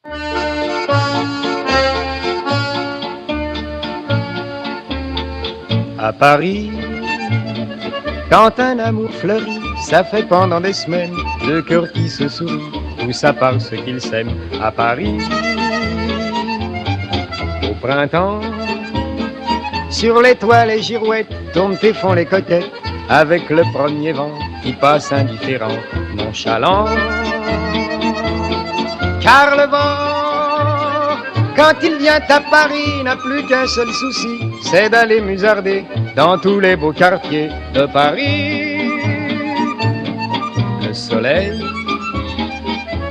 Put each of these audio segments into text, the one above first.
À Paris, quand un amour fleurit, ça fait pendant des semaines deux cœurs qui se sourient, tout ça parce qu'ils s'aiment. À Paris, au printemps, sur les toits les girouettes tournent et font les coquettes avec le premier vent qui passe indifférent, nonchalant. Car le vent, quand il vient à Paris, n'a plus qu'un seul souci, c'est d'aller musarder dans tous les beaux quartiers de Paris. Le soleil,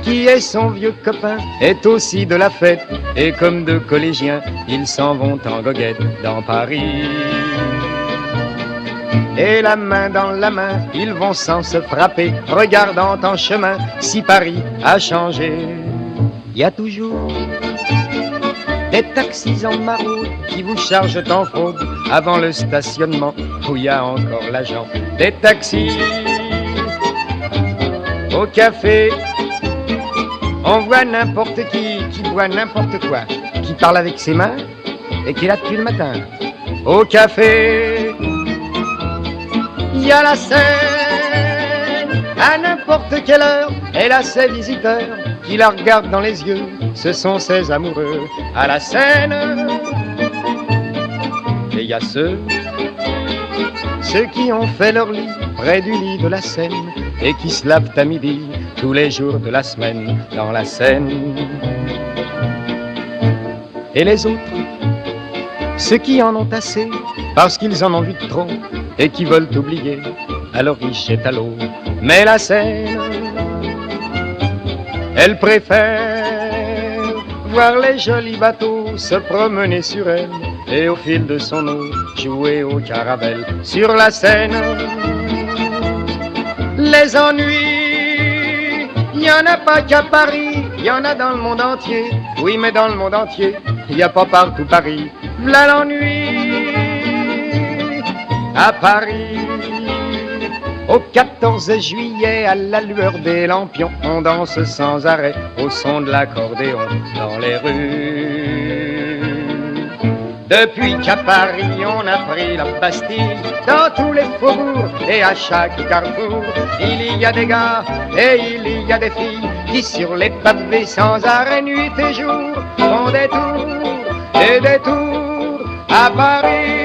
qui est son vieux copain, est aussi de la fête, et comme deux collégiens, ils s'en vont en goguette dans Paris. Et la main dans la main, ils vont sans se frapper, regardant en chemin si Paris a changé. Il y a toujours des taxis en maraude qui vous chargent en fraude avant le stationnement où il y a encore l'agent. Des taxis au café, on voit n'importe qui boit n'importe quoi, qui parle avec ses mains et qui est là depuis le matin. Au café, il y a la scène, à n'importe quelle heure, elle a ses visiteurs qui la regardent dans les yeux, ce sont ses amoureux à la scène. Et il y a ceux qui ont fait leur lit près du lit de la Seine et qui se lavent à midi tous les jours de la semaine dans la Seine. Et les autres, ceux qui en ont assez parce qu'ils en ont vu de trop et qui veulent oublier, alors ils jettent à l'eau. Mais la Seine, elle préfère voir les jolis bateaux se promener sur elle et au fil de son eau jouer au caravelle. Sur la Seine, les ennuis, il y en a pas qu'à Paris, il y en a dans le monde entier. Oui, mais dans le monde entier, il n'y a pas partout Paris. V'là l'ennui à Paris. Au 14 juillet, à la lueur des lampions, on danse sans arrêt au son de l'accordéon dans les rues. Depuis qu'à Paris on a pris la Bastille, dans tous les faubourgs et à chaque carrefour, il y a des gars et il y a des filles qui sur les pavés sans arrêt nuit et jour font des tours et des tours à Paris.